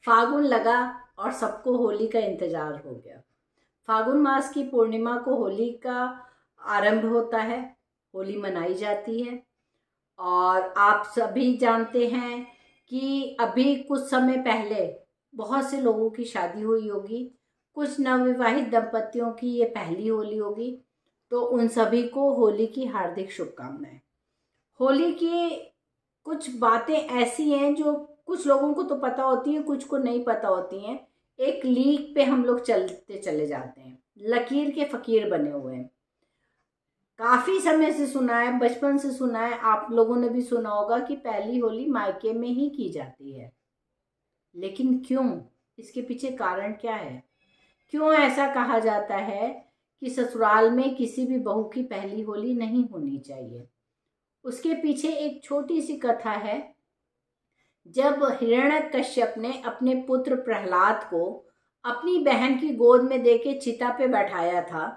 फागुन लगा और सबको होली का इंतजार हो गया। फागुन मास की पूर्णिमा को होली का आरंभ होता है, होली मनाई जाती है। और आप सभी जानते हैं कि अभी कुछ समय पहले बहुत से लोगों की शादी हुई होगी, कुछ नवविवाहित दंपतियों की ये पहली होली होगी, तो उन सभी को होली की हार्दिक शुभकामनाएं। होली की कुछ बातें ऐसी हैं जो कुछ लोगों को तो पता होती हैं, कुछ को नहीं पता होती हैं। एक लीक पे हम लोग चलते चले जाते हैं, लकीर के फकीर बने हुए हैं। काफी समय से सुना है, बचपन से सुना है, आप लोगों ने भी सुना होगा कि पहली होली मायके में ही की जाती है। लेकिन क्यों? इसके पीछे कारण क्या है? क्यों ऐसा कहा जाता है कि ससुराल में किसी भी बहू की पहली होली नहीं होनी चाहिए? उसके पीछे एक छोटी सी कथा है। जब हिरण्यकश्यप ने अपने पुत्र प्रहलाद को अपनी बहन की गोद में देके चिता पे बैठाया था,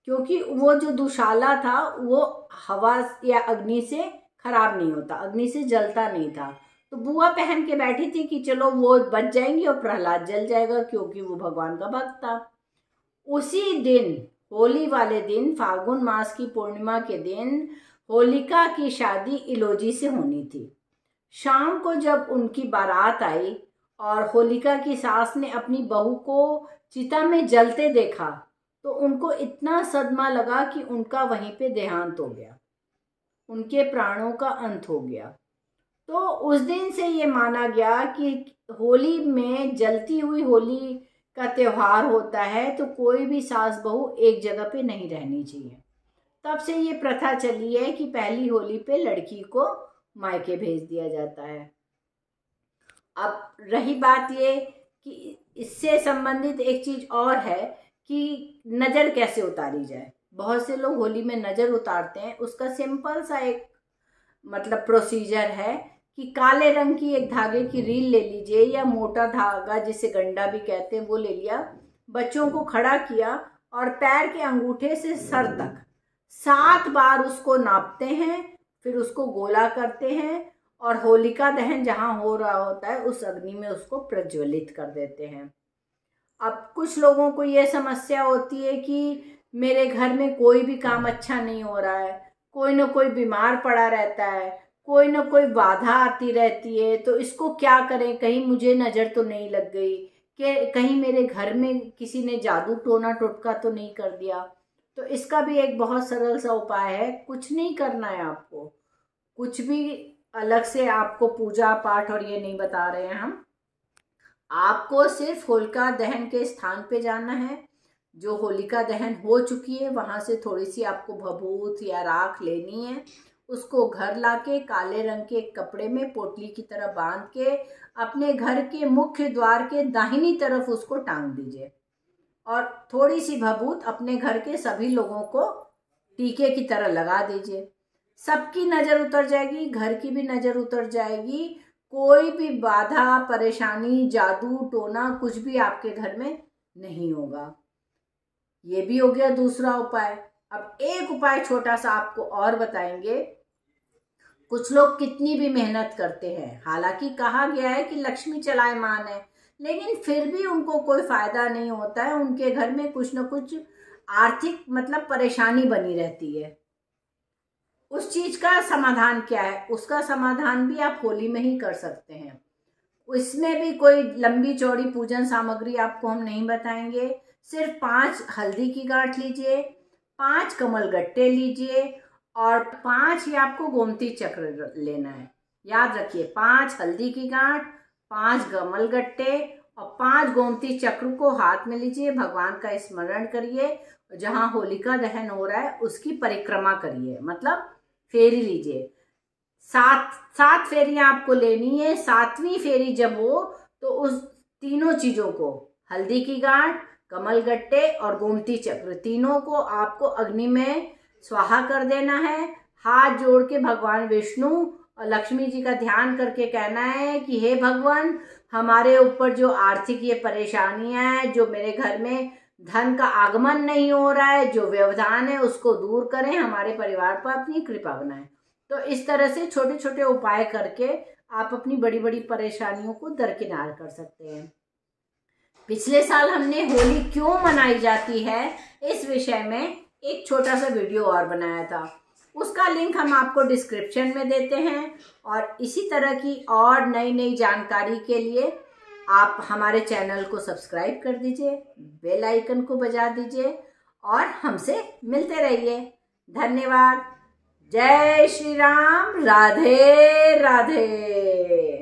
क्योंकि वो जो दुशाला था वो हवा या अग्नि से खराब नहीं होता, अग्नि से जलता नहीं था। तो बुआ पहन के बैठी थी कि चलो वो बच जाएंगी और प्रहलाद जल जाएगा, क्योंकि वो भगवान का भक्त था। उसी दिन, होली वाले दिन, फागुन मास की पूर्णिमा के दिन होलिका की शादी इलोजी से होनी थी। शाम को जब उनकी बारात आई और होलिका की सास ने अपनी बहू को चिता में जलते देखा, तो उनको इतना सदमा लगा कि उनका वहीं पे देहांत हो गया, उनके प्राणों का अंत हो गया। तो उस दिन से ये माना गया कि होली में जलती हुई होली का त्योहार होता है, तो कोई भी सास बहू एक जगह पे नहीं रहनी चाहिए। तब से ये प्रथा चली है कि पहली होली पे लड़की को मायके भेज दिया जाता है। अब रही बात ये कि इससे संबंधित एक चीज और है कि नज़र कैसे उतारी जाए। बहुत से लोग होली में नज़र उतारते हैं। उसका सिंपल सा एक प्रोसीजर है कि काले रंग की एक धागे की रील ले लीजिए, या मोटा धागा जिसे गंडा भी कहते हैं वो ले लिया, बच्चों को खड़ा किया और पैर के अंगूठे से सर तक 7 बार उसको नापते हैं, फिर उसको गोला करते हैं और होलिका दहन जहाँ हो रहा होता है उस अग्नि में उसको प्रज्वलित कर देते हैं। अब कुछ लोगों को ये समस्या होती है कि मेरे घर में कोई भी काम अच्छा नहीं हो रहा है, कोई ना कोई बीमार पड़ा रहता है, कोई ना कोई बाधा आती रहती है, तो इसको क्या करें? कहीं मुझे नज़र तो नहीं लग गई, कि कहीं मेरे घर में किसी ने जादू टोना टोटका तो नहीं कर दिया? तो इसका भी एक बहुत सरल सा उपाय है। कुछ नहीं करना है आपको, कुछ भी अलग से आपको पूजा पाठ और ये नहीं बता रहे हैं हम। आपको सिर्फ होलिका दहन के स्थान पे जाना है। जो होलिका दहन हो चुकी है वहां से थोड़ी सी आपको भभूत या राख लेनी है, उसको घर लाके काले रंग के कपड़े में पोटली की तरह बांध के अपने घर के मुख्य द्वार के दाहिनी तरफ उसको टांग दीजिए और थोड़ी सी भभूत अपने घर के सभी लोगों को टीके की तरह लगा दीजिए। सबकी नज़र उतर जाएगी, घर की भी नज़र उतर जाएगी, कोई भी बाधा परेशानी जादू टोना कुछ भी आपके घर में नहीं होगा। ये भी हो गया दूसरा उपाय। अब एक उपाय छोटा सा आपको और बताएंगे। कुछ लोग कितनी भी मेहनत करते हैं, हालांकि कहा गया है कि लक्ष्मी चलायमान है, लेकिन फिर भी उनको कोई फायदा नहीं होता है। उनके घर में कुछ न कुछ आर्थिक परेशानी बनी रहती है। उस चीज का समाधान क्या है? उसका समाधान भी आप होली में ही कर सकते हैं। इसमें भी कोई लंबी चौड़ी पूजन सामग्री आपको हम नहीं बताएंगे। सिर्फ 5 हल्दी की गांठ लीजिए, 5 कमल गट्टे लीजिए और 5 ही आपको गोमती चक्र लेना है। याद रखिए, 5 हल्दी की गांठ, 5 कमल गट्टे और 5 गोमती चक्र को हाथ में लीजिए। भगवान का स्मरण करिए, जहां होलिका दहन हो रहा है उसकी परिक्रमा करिए, फेरी लीजिए। 7 फेरियां आपको लेनी है। 7वीं फेरी जब हो तो उस तीनों चीजों को, हल्दी की गांठ, कमल गट्टे और गोमती चक्र, तीनों को आपको अग्नि में स्वाहा कर देना है। हाथ जोड़ के भगवान विष्णु और लक्ष्मी जी का ध्यान करके कहना है कि हे भगवान, हमारे ऊपर जो आर्थिक ये परेशानियां हैं, जो मेरे घर में धन का आगमन नहीं हो रहा है, जो व्यवधान है उसको दूर करें, हमारे परिवार पर अपनी कृपा बनाएं। तो इस तरह से छोटे छोटे उपाय करके आप अपनी बड़ी बड़ी परेशानियों को दरकिनार कर सकते हैं। पिछले साल हमने होली क्यों मनाई जाती है इस विषय में एक छोटा सा वीडियो और बनाया था, उसका लिंक हम आपको डिस्क्रिप्शन में देते हैं। और इसी तरह की और नई नई जानकारी के लिए आप हमारे चैनल को सब्सक्राइब कर दीजिए, बेल आइकन को बजा दीजिए और हमसे मिलते रहिए। धन्यवाद। जय श्री राम। राधे राधे।